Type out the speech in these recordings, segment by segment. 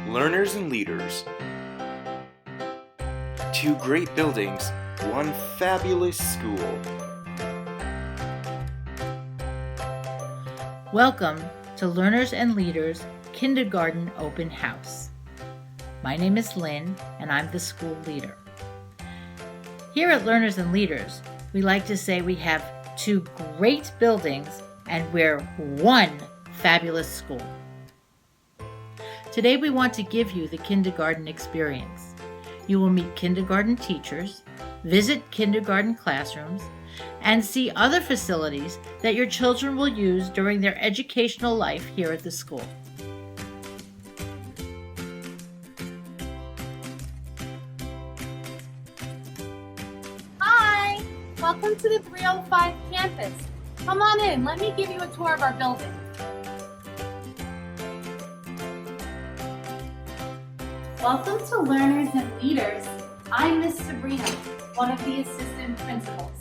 Learners and leaders. Two great buildings, one fabulous school. Welcome to Learners and Leaders Kindergarten Open House. My name is Lynn and I'm the school leader. Here at Learners and Leaders, we like to say we have two great buildings and we're one fabulous school. Today we want to give you the kindergarten experience. You will meet kindergarten teachers, visit kindergarten classrooms, and see other facilities that your children will use during their educational life here at the school. Hi! Welcome to the 305 campus. Come on in, let me give you a tour of our building. Welcome to Learners and Leaders. I'm Miss Sabrina, one of the assistant principals.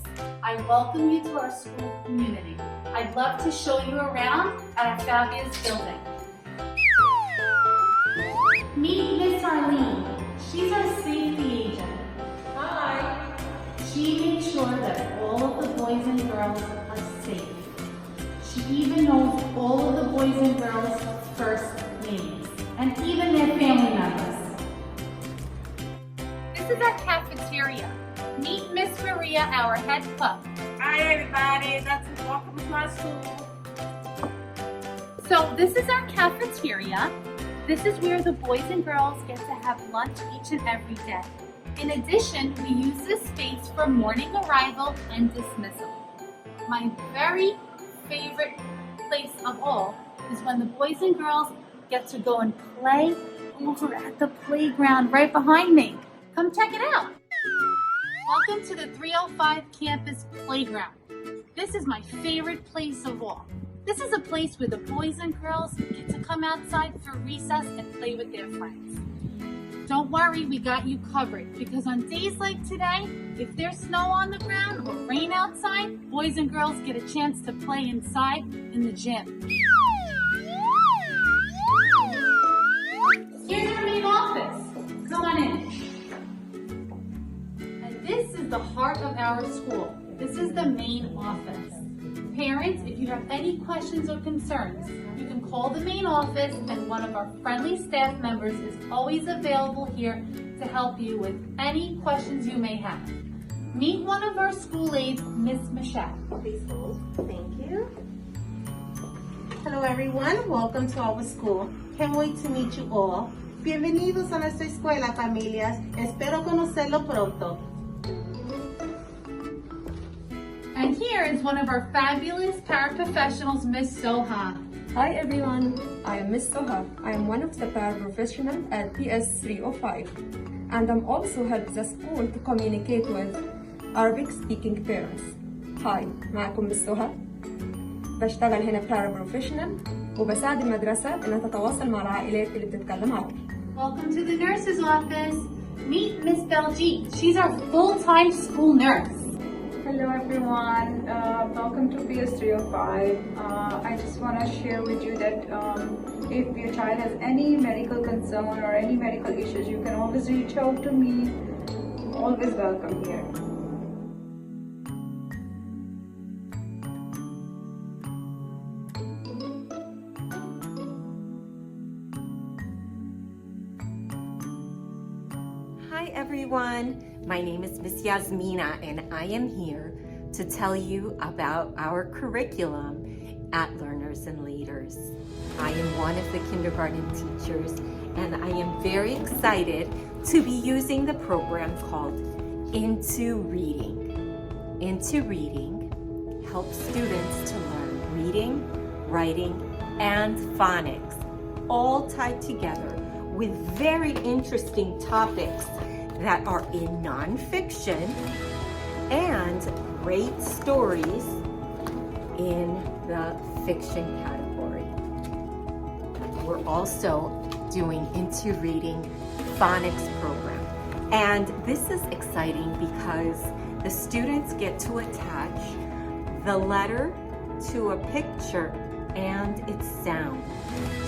I welcome you to our school community. I'd love to show you around at our fabulous building. Meet Miss Arlene. She's our safety agent. Hi. She makes sure that all of the boys and girls are safe. She even knows all of the boys and girls' first names, and even their family members. This is our cafeteria. Meet Miss Maria, our head cook. Hi everybody, welcome to my school. So this is our cafeteria. This is where the boys and girls get to have lunch each and every day. In addition, we use this space for morning arrival and dismissal. My very favorite place of all is when the boys and girls get to go and play over at the playground right behind me. Come check it out. Welcome to the 305 campus playground. This is my favorite place of all. This is a place where the boys and girls get to come outside for recess and play with their friends. Don't worry, we got you covered, because on days like today, if there's snow on the ground or rain outside, boys and girls get a chance to play inside in the gym. Here's our main office. Come on in. This is the heart of our school. This is the main office. Parents, if you have any questions or concerns, you can call the main office and one of our friendly staff members is always available here to help you with any questions you may have. Meet one of our school aides, Miss Michelle. Please hold. Thank you. Hello everyone, welcome to our school. Can't wait to meet you all. Bienvenidos a nuestra escuela, familias. Espero conocerlo pronto. And here is one of our fabulous paraprofessionals, Miss Soha. Hi everyone, I am Miss Soha. I am one of the paraprofessionals at PS 305 and I'm also help the school to communicate with Arabic speaking parents. Hi, معكم مس سهى. بشتغل هنا paraprofessional وبساعد المدرسة انها تتواصل مع العائلات اللي بتتكلم عربي. Welcome to the nurse's office. Meet Miss Beljeet. She's our full-time school nurse. Hello everyone, welcome to PS305. I just want to share with you that if your child has any medical concern or any medical issues, you can always reach out to me. Always welcome here. Hi everyone, my name is Miss Yasmina and I am here to tell you about our curriculum at Learners and Leaders. I am one of the kindergarten teachers and I am very excited to be using the program called Into Reading. Into Reading helps students to learn reading, writing, and phonics, all tied together with very interesting topics that are in nonfiction and great stories in the fiction category. We're also doing Into Reading phonics program. And this is exciting because the students get to attach the letter to a picture and its sound.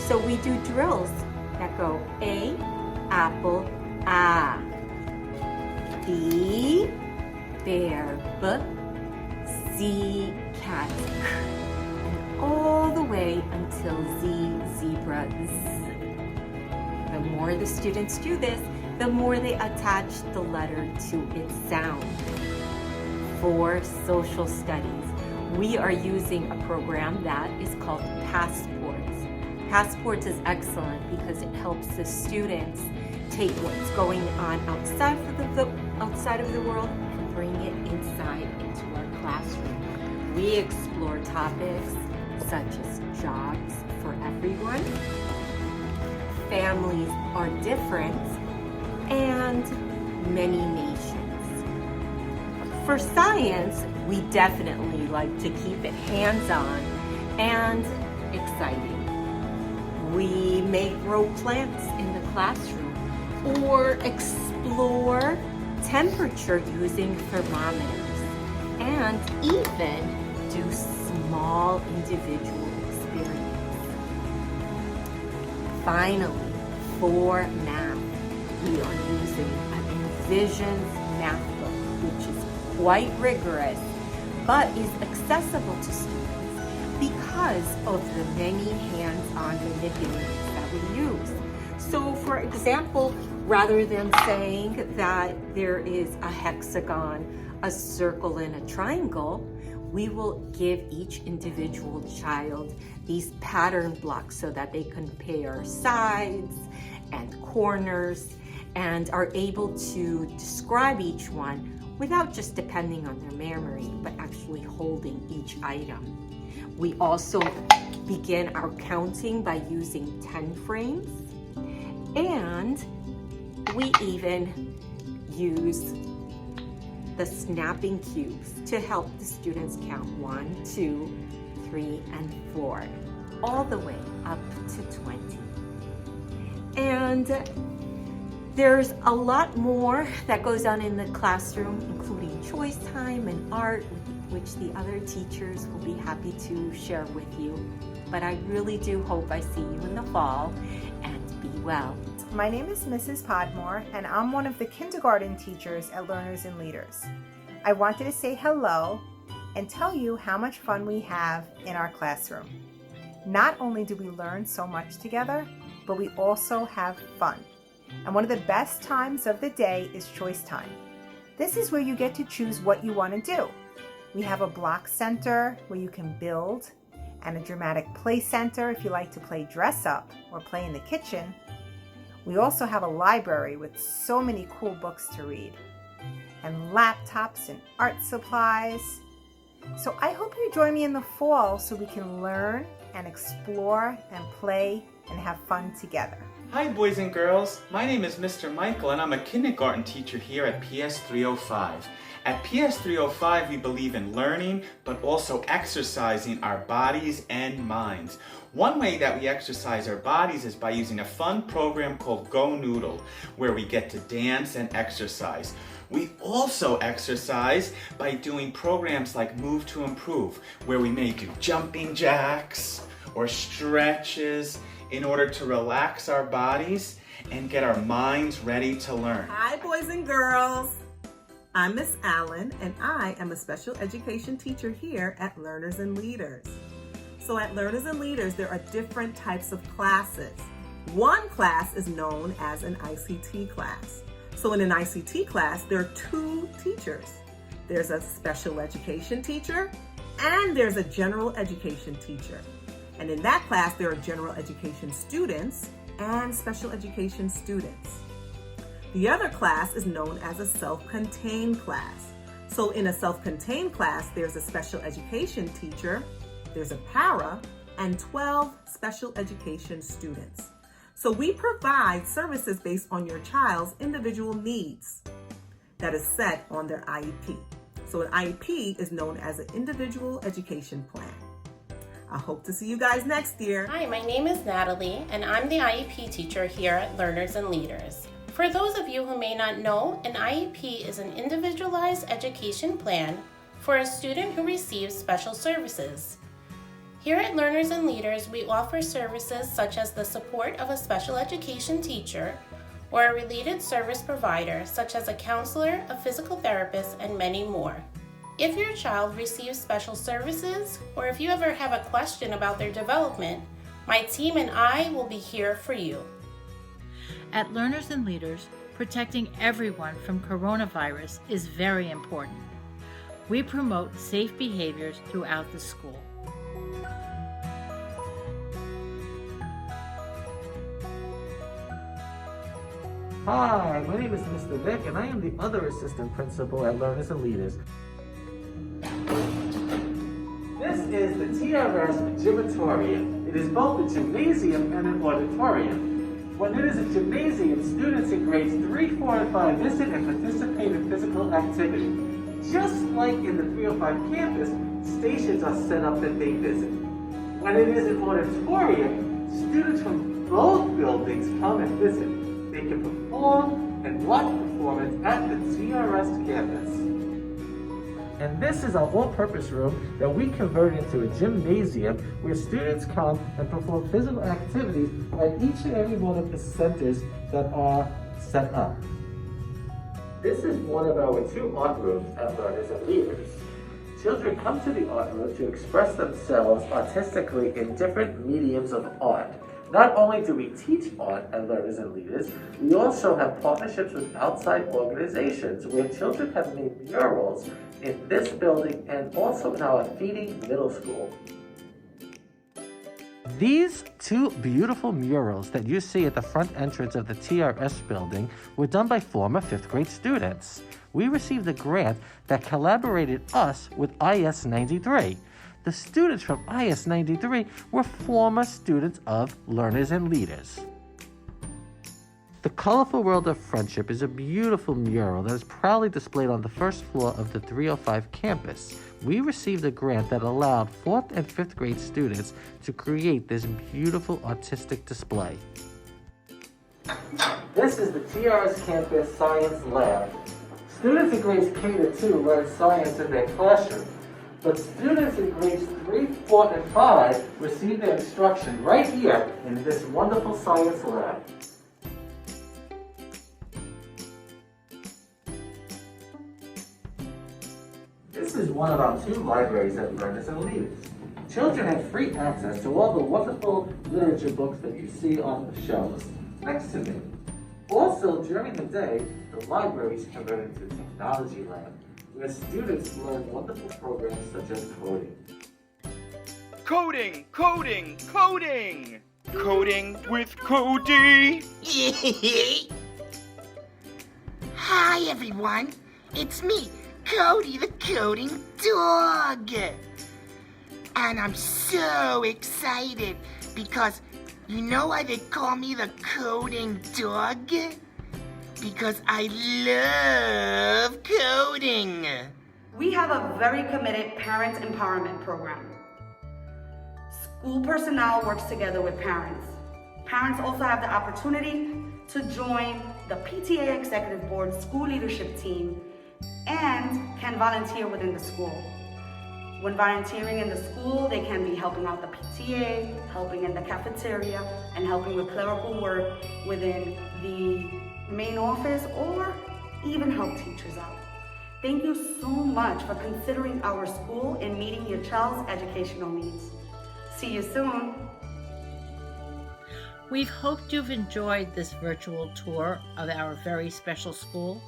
So we do drills that go A, apple, A. B, bear, B. Z, cat, and all the way until Z, zebra, Z. The more the students do this, the more they attach the letter to its sound. For social studies, we are using a program that is called Passports. Passports is excellent because it helps the students take what's going on outside of the world and bring it inside into our classroom. We explore topics such as jobs for everyone, families are different, and many nations. For science, we definitely like to keep it hands-on and exciting. We may grow plants in the classroom or explore temperature using thermometers and even do small individual experiments. Finally, for math, we are using an Envisions math book, which is quite rigorous, but is accessible to students because of the many hands-on manipulators that we use. So for example, rather than saying that there is a hexagon, a circle, and a triangle, we will give each individual child these pattern blocks so that they compare sides and corners and are able to describe each one without just depending on their memory, but actually holding each item. We also begin our counting by using 10 frames, and we even use the snapping cubes to help the students count 1, 2, 3, and 4, all the way up to 20. And there's a lot more that goes on in the classroom, including choice time and art, which the other teachers will be happy to share with you. But I really do hope I see you in the fall, and be well. My name is Mrs. Podmore, and I'm one of the kindergarten teachers at Learners and Leaders. I wanted to say hello and tell you how much fun we have in our classroom. Not only do we learn so much together, but we also have fun. And one of the best times of the day is choice time. This is where you get to choose what you want to do. We have a block center where you can build, and a dramatic play center if you like to play dress up or play in the kitchen. We also have a library with so many cool books to read, and laptops and art supplies. So I hope you join me in the fall so we can learn and explore and play and have fun together. Hi boys and girls, my name is Mr. Michael and I'm a kindergarten teacher here at PS 305. At PS 305 we believe in learning but also exercising our bodies and minds. One way that we exercise our bodies is by using a fun program called Go Noodle, where we get to dance and exercise. We also exercise by doing programs like Move to Improve, where we may do jumping jacks or stretches in order to relax our bodies and get our minds ready to learn. Hi boys and girls, I'm Miss Allen and I am a special education teacher here at Learners and Leaders. So at Learners and Leaders there are different types of classes. One class is known as an ICT class. So in an ICT class there are two teachers. There's a special education teacher and there's a general education teacher. And in that class, there are general education students and special education students. The other class is known as a self-contained class. So in a self-contained class, there's a special education teacher, there's a para, and 12 special education students. So we provide services based on your child's individual needs that is set on their IEP. So an IEP is known as an individual education plan. I hope to see you guys next year. Hi, my name is Natalie, and I'm the IEP teacher here at Learners and Leaders. For those of you who may not know, an IEP is an individualized education plan for a student who receives special services. Here at Learners and Leaders, we offer services such as the support of a special education teacher or a related service provider such as a counselor, a physical therapist, and many more. If your child receives special services or if you ever have a question about their development, my team and I will be here for you. At Learners and Leaders, protecting everyone from coronavirus is very important. We promote safe behaviors throughout the school. Hi, my name is Mr. Vic, and I am the other assistant principal at Learners and Leaders. This is the TRS Gymatorium. It is both a gymnasium and an auditorium. When it is a gymnasium, students in grades 3, 4, and 5 visit and participate in physical activity. Just like in the 305 campus, stations are set up that they visit. When it is an auditorium, students from both buildings come and visit. They can perform and watch performance at the TRS campus. And this is our all-purpose room that we converted into a gymnasium where students come and perform physical activities at each and every one of the centers that are set up. This is one of our 2 art rooms at Learners and Leaders. Children come to the art room to express themselves artistically in different mediums of art. Not only do we teach art at Learners and Leaders, we also have partnerships with outside organizations where children have made murals in this building and also in our Feeding Middle School. These 2 beautiful murals that you see at the front entrance of the TRS building were done by former 5th grade students. We received a grant that collaborated us with IS 93. The students from IS 93 were former students of Learners and Leaders. The Colorful World of Friendship is a beautiful mural that is proudly displayed on the first floor of the 305 campus. We received a grant that allowed 4th and 5th grade students to create this beautiful artistic display. This is the TRS Campus Science Lab. Students in grades K to 2 learn science in their classroom, but students in grades 3, 4, and 5 receive their instruction right here in this wonderful science lab. This is one of our 2 libraries at Learners and Leaders. Children have free access to all the wonderful literature books that you see on the shelves next to me. Also, during the day, the library is converted into a technology lab, where students learn wonderful programs such as coding. Coding, coding, coding! Coding with Cody! Hi everyone, it's me, Cody the Coding Dog! And I'm so excited because you know why they call me the Coding Dog? Because I love coding! We have a very committed parent empowerment program. School personnel works together with parents. Parents also have the opportunity to join the PTA Executive Board school leadership team and can volunteer within the school. When volunteering in the school, they can be helping out the PTA, helping in the cafeteria, and helping with clerical work within the main office, or even help teachers out. Thank you so much for considering our school in meeting your child's educational needs. See you soon. We've hoped you've enjoyed this virtual tour of our very special school.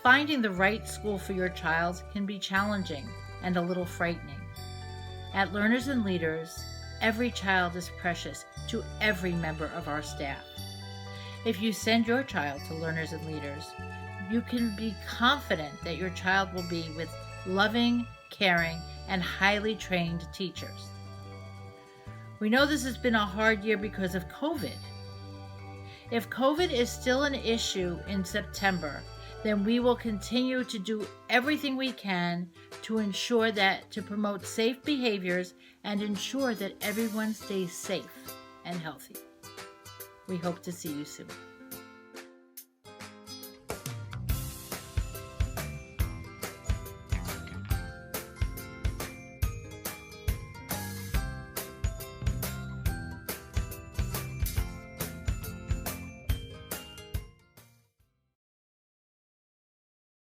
Finding the right school for your child can be challenging and a little frightening. At Learners and Leaders, every child is precious to every member of our staff. If you send your child to Learners and Leaders, you can be confident that your child will be with loving, caring, and highly trained teachers. We know this has been a hard year because of COVID. If COVID is still an issue in September, then we will continue to do everything we can to ensure that to promote safe behaviors and ensure that everyone stays safe and healthy. We hope to see you soon.